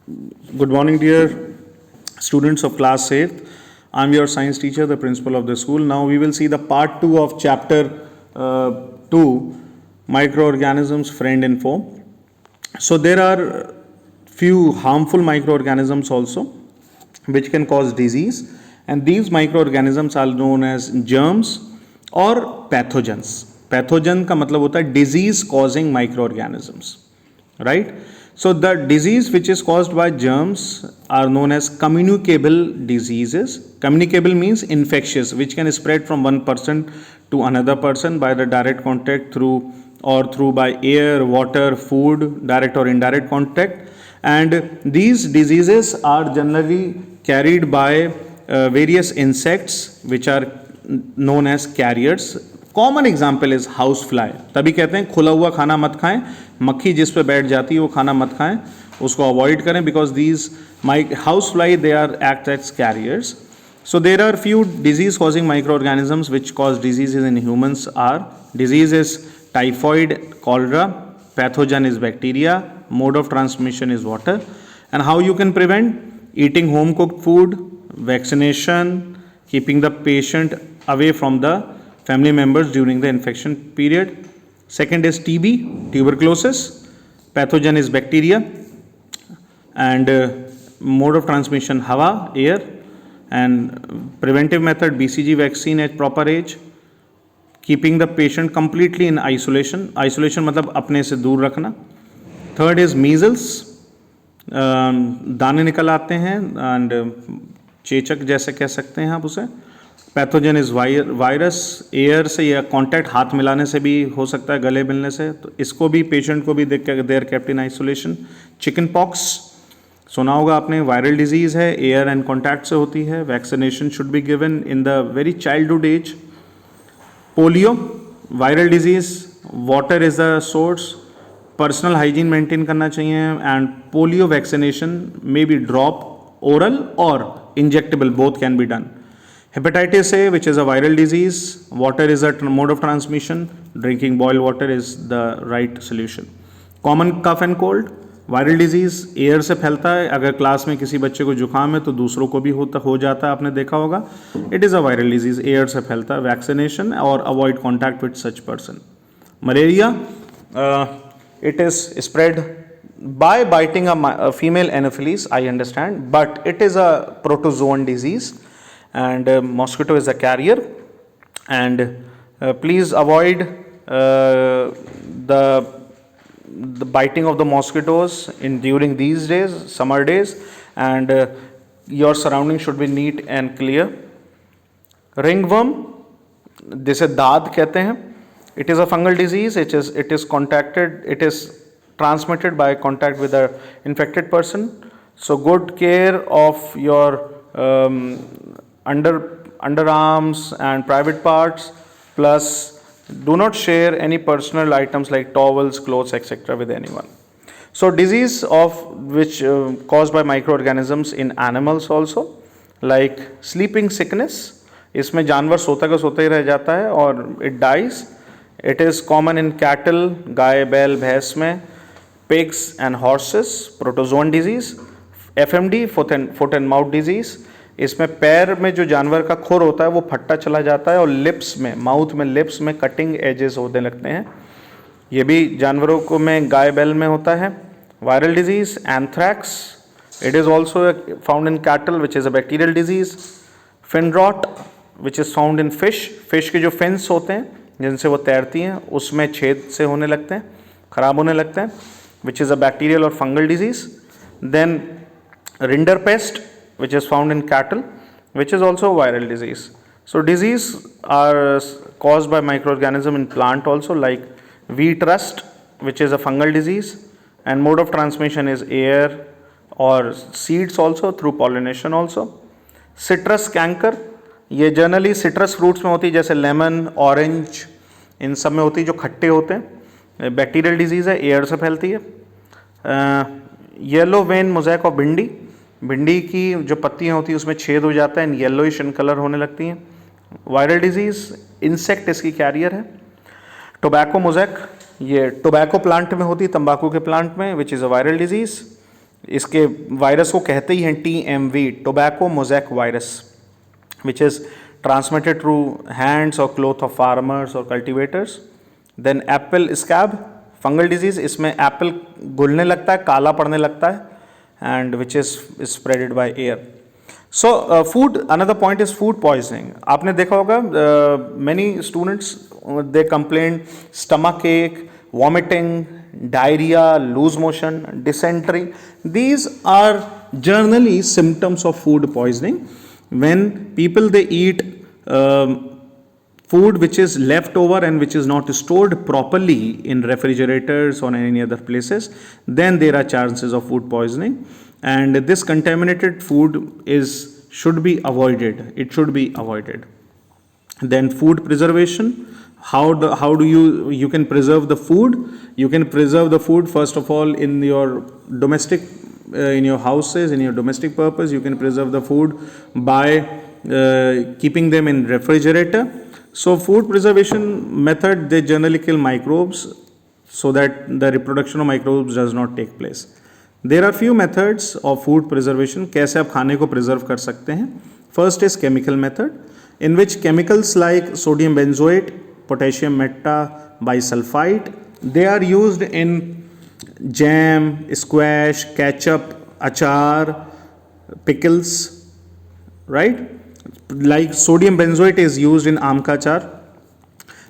Good morning, dear students of class 8th. I'm your science teacher, the principal of the school. Now we will see the part 2 of chapter 2, microorganisms, friend and foe. So there are few harmful microorganisms also which can cause disease, and these microorganisms are known as germs or pathogens. Pathogen का मतलब होता है disease causing microorganisms, right? So the disease which is caused by germs are known as communicable diseases. Communicable means infectious, which can spread from one person to another person by the direct contact through by air, water, food, direct or indirect contact. And these diseases are generally carried by various insects which are known as carriers. Common example is house fly. तभी कहते हैं खुला हुआ खाना मत खाएं, मक्खी जिस पे बैठ जाती है वो खाना मत खाएं, उसको अवॉइड करें, because these house fly they are act as carriers. So there are few disease causing microorganisms which cause diseases in humans are: disease is typhoid, cholera, pathogen is bacteria, mode of transmission is water. And how you can prevent? Eating home cooked food, vaccination, keeping the patient away from the family members during the infection period. Second is TB, tuberculosis, pathogen is bacteria, and mode of transmission hawa, air. And preventive method BCG vaccine at proper age, keeping the patient completely in isolation. Isolation मतलब अपने से दूर रखना. Third is measles, दाने निकल आते हैं, and चेचक जैसे कह सकते हैं आप उसे. पैथोजन इज वायरस, एयर से या कॉन्टैक्ट हाथ मिलाने से भी हो सकता है, गले मिलने से, तो इसको भी पेशेंट को भी there kept in isolation. Chicken pox सुना होगा आपने, वायरल डिजीज है, एयर एंड कॉन्टैक्ट से होती है. Vaccination should be given in the very childhood age. Polio, viral disease, water is the source, personal hygiene maintain करना चाहिए. And polio vaccination may be drop, oral और injectable, both can be done. Hepatitis A, which is a viral disease, water is a mode of transmission, drinking boiled water is the right solution. Common cough and cold, viral disease, air से फैलता है. अगर class में किसी बच्चे को जुकाम है तो दूसरों को भी हो जाता है, आपने देखा होगा. It is a viral disease, air से फैलता है. वैक्सीनेशन और avoid contact with such person. Malaria, it is spread by biting a female anopheles, I understand, but it is a protozoan disease, and mosquito is a carrier. And please avoid the biting of the mosquitoes during these days, summer days, and your surroundings should be neat and clear. Ringworm, जिसे दाद कहते हैं, it is a fungal disease. It is transmitted by contact with the infected person. So good care of your underarms and private parts, plus do not share any personal items like towels, clothes, etc. with anyone. So disease of which caused by microorganisms in animals also, like sleeping sickness. इसमें जानवर सोता का सोता ही रह जाता है और it dies. It is common in cattle, गाय, बैल, भैंस में, pigs and horses. Protozoan disease. FMD, foot and mouth disease. इसमें पैर में जो जानवर का खुर होता है वो फटता चला जाता है और लिप्स में, माउथ में, लिप्स में कटिंग एजेस होने लगते हैं. ये भी जानवरों को में, गाय बैल में होता है. Viral disease, anthrax, it is also found in cattle, which is a bacterial disease. Fin rot, which is found in fish. Fish के जो फिन्स होते हैं जिनसे वो तैरती हैं उसमें छेद से होने लगते हैं, खराब होने लगते हैं, which is a bacterial or fungal disease. Then rinderpest, which is found in cattle, which is also a viral disease. So disease are caused by microorganism in plant also, like wheat rust, which is a fungal disease, and mode of transmission is air or seeds also, through pollination also. Citrus canker, ये generally citrus fruits में होती है, जैसे lemon, orange, इन सब में होती है, जो खट्टे होते हैं. बैक्टीरियल डिजीज़ है, एयर से फैलती है. येलो वेन मोज़ैक ऑफ भिंडी, भिंडी की जो पत्तियाँ होती हैं उसमें छेद हो जाता है, येलोइश इन कलर होने लगती हैं. वायरल डिजीज़, इंसेक्ट इसकी कैरियर है. टोबैको मोज़ैक, ये टोबैको प्लांट में होती है, तंबाकू के प्लांट में, विच इज़ अ वायरल डिजीज़. इसके वायरस को कहते ही हैं TMV, tobacco mosaic virus, which is transmitted through hands or cloth of farmers or cultivators. Then apple scab, fungal disease, इसमें एप्पल घुलने लगता है, काला पड़ने लगता है, and which is spreaded by air. So food, another point is food poisoning. आपने देखा होगा many students they complain stomach ache, vomiting, diarrhea, loose motion, dysentery. These are generally symptoms of food poisoning. When people they eat food which is left over and which is not stored properly in refrigerators or any other places, then there are chances of food poisoning, and this contaminated food should be avoided. It should be avoided. Then food preservation. How do you can preserve the food? You can preserve the food first of all in your domestic in your houses, in your domestic purpose. You can preserve the food by keeping them in refrigerator. So food preservation method, they generally kill microbes so that the reproduction of microbes does not take place. There are few methods of food preservation. कैसे आप खाने को preserve कर सकते हैं? First is chemical method, in which chemicals like sodium benzoate, potassium metabisulfite, they are used in jam, squash, ketchup, achar, pickles, right? Like sodium benzoate is used in aam ka achar.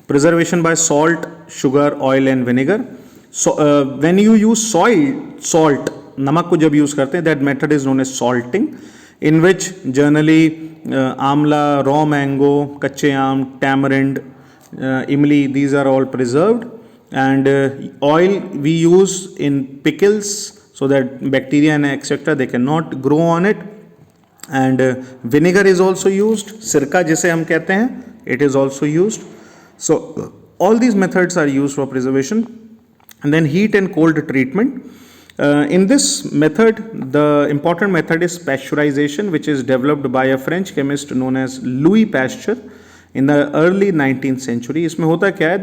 Preservation by salt, sugar, oil and vinegar. So when you use salt, नमक को जब use करते हैं, that method is known as salting, in which generally Amla, raw mango, कच्चे आम, tamarind, imli, these are all preserved. And oil we use in pickles so that bacteria and etc. they cannot grow on it. And vinegar is also used, sirka जिसे हम कहते हैं, it is also used. So all these methods are used for preservation. And then heat and cold treatment. In this method, the important method is pasteurization, which is developed by a French chemist known as Louis Pasteur in the early 19th century. इसमें होता क्या है?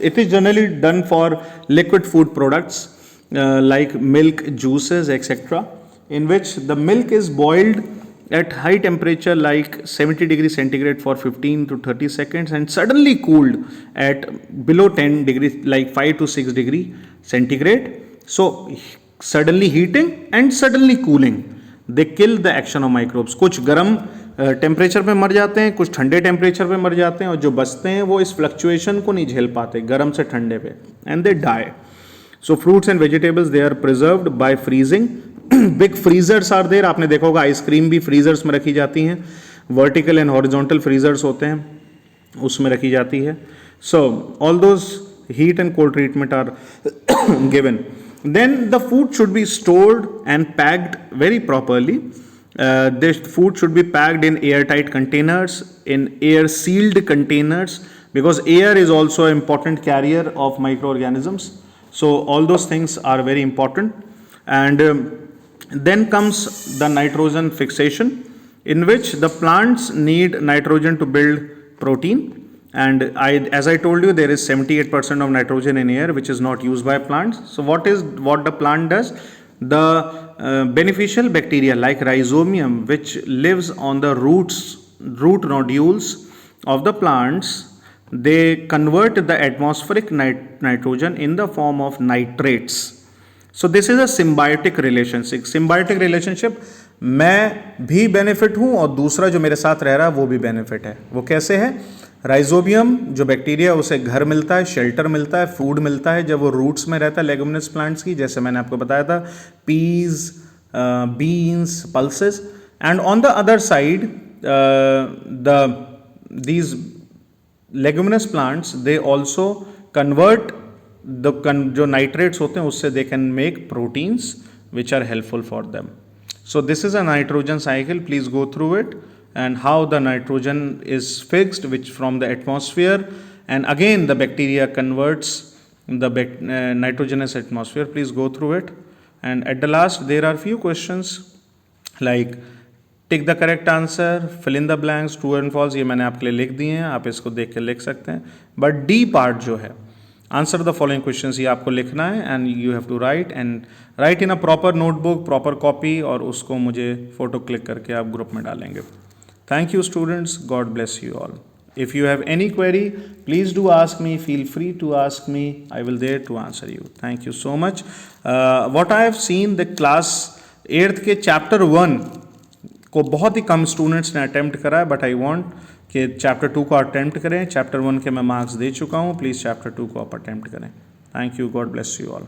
It is generally done for liquid food products like milk, juices, etc., in which the milk is boiled at high temperature like 70 degrees centigrade for 15 to 30 seconds and suddenly cooled at below 10 degrees like 5 to 6 degree centigrade. So suddenly heating and suddenly cooling, they kill the action of microbes. कुछ गर्म temperature पे मर जाते हैं, कुछ ठंडे temperature पे मर जाते हैं, और जो बचते हैं वो इस फ्लक्चुएशन को नहीं झेल पाते गर्म से ठंडे पे, and they die. So fruits and vegetables they are preserved by freezing. Big freezers are there. आपने देखा होगा आइसक्रीम भी फ्रीजर्स में रखी जाती हैं, वर्टिकल एंड हॉरिजॉन्टल फ्रीजर्स होते हैं, उसमें रखी जाती है. So all those heat and cold treatment are given. Then the food should be stored and packed very properly. This food should be packed in airtight containers, in air sealed containers, because air is also an important carrier of microorganisms. So all those things are very important. And then comes the nitrogen fixation, in which the plants need nitrogen to build protein. And as I told you, there is 78% of nitrogen in air which is not used by plants. So what the plant does? The beneficial bacteria like rhizobium, which lives on the root nodules of the plants, they convert the atmospheric nitrogen in the form of nitrates. So this is a symbiotic relationship. Symbiotic relationship, मैं भी benefit हूँ और दूसरा जो मेरे साथ रह रहा है वो भी बेनिफिट है. वो कैसे है? राइजोबियम जो बैक्टीरिया, उसे घर मिलता है, शेल्टर मिलता है, फूड मिलता है जब वो रूट्स में रहता है लेगुमिनस प्लांट्स की, जैसे मैंने आपको बताया था, peas, beans, pulses. And on the other side these leguminous plants, they also convert जो nitrates होते हैं उससे they can make proteins which are helpful for them. So this is a nitrogen cycle. Please go through it and how the nitrogen is fixed which from the atmosphere, and again the bacteria converts the nitrogenous atmosphere. Please go through it. And at the last there are few questions like tick the correct answer, fill in the blanks, true and false. ये मैंने आपके लिए लिख दिए हैं, आप इसको देख के लिख सकते हैं. बट डी पार्ट जो है, आंसर द फॉलोइंग क्वेश्चंस, ये आपको लिखना है and you have to write in a proper notebook, proper copy, और उसको मुझे फोटो क्लिक करके आप ग्रुप में डालेंगे. Thank you students, God bless you all. If you have any query, please do ask me, feel free to ask me, I will there to answer you. Thank you so much. What I have seen, the class 8th के chapter 1 को बहुत ही कम students ने attempt करा है, but I want कि chapter 2 को attempt करें. Chapter 1 के मैं मार्क्स दे चुका हूँ, प्लीज़ चैप्टर 2 को आप अटैम्प्ट करें. Thank you, God bless you all.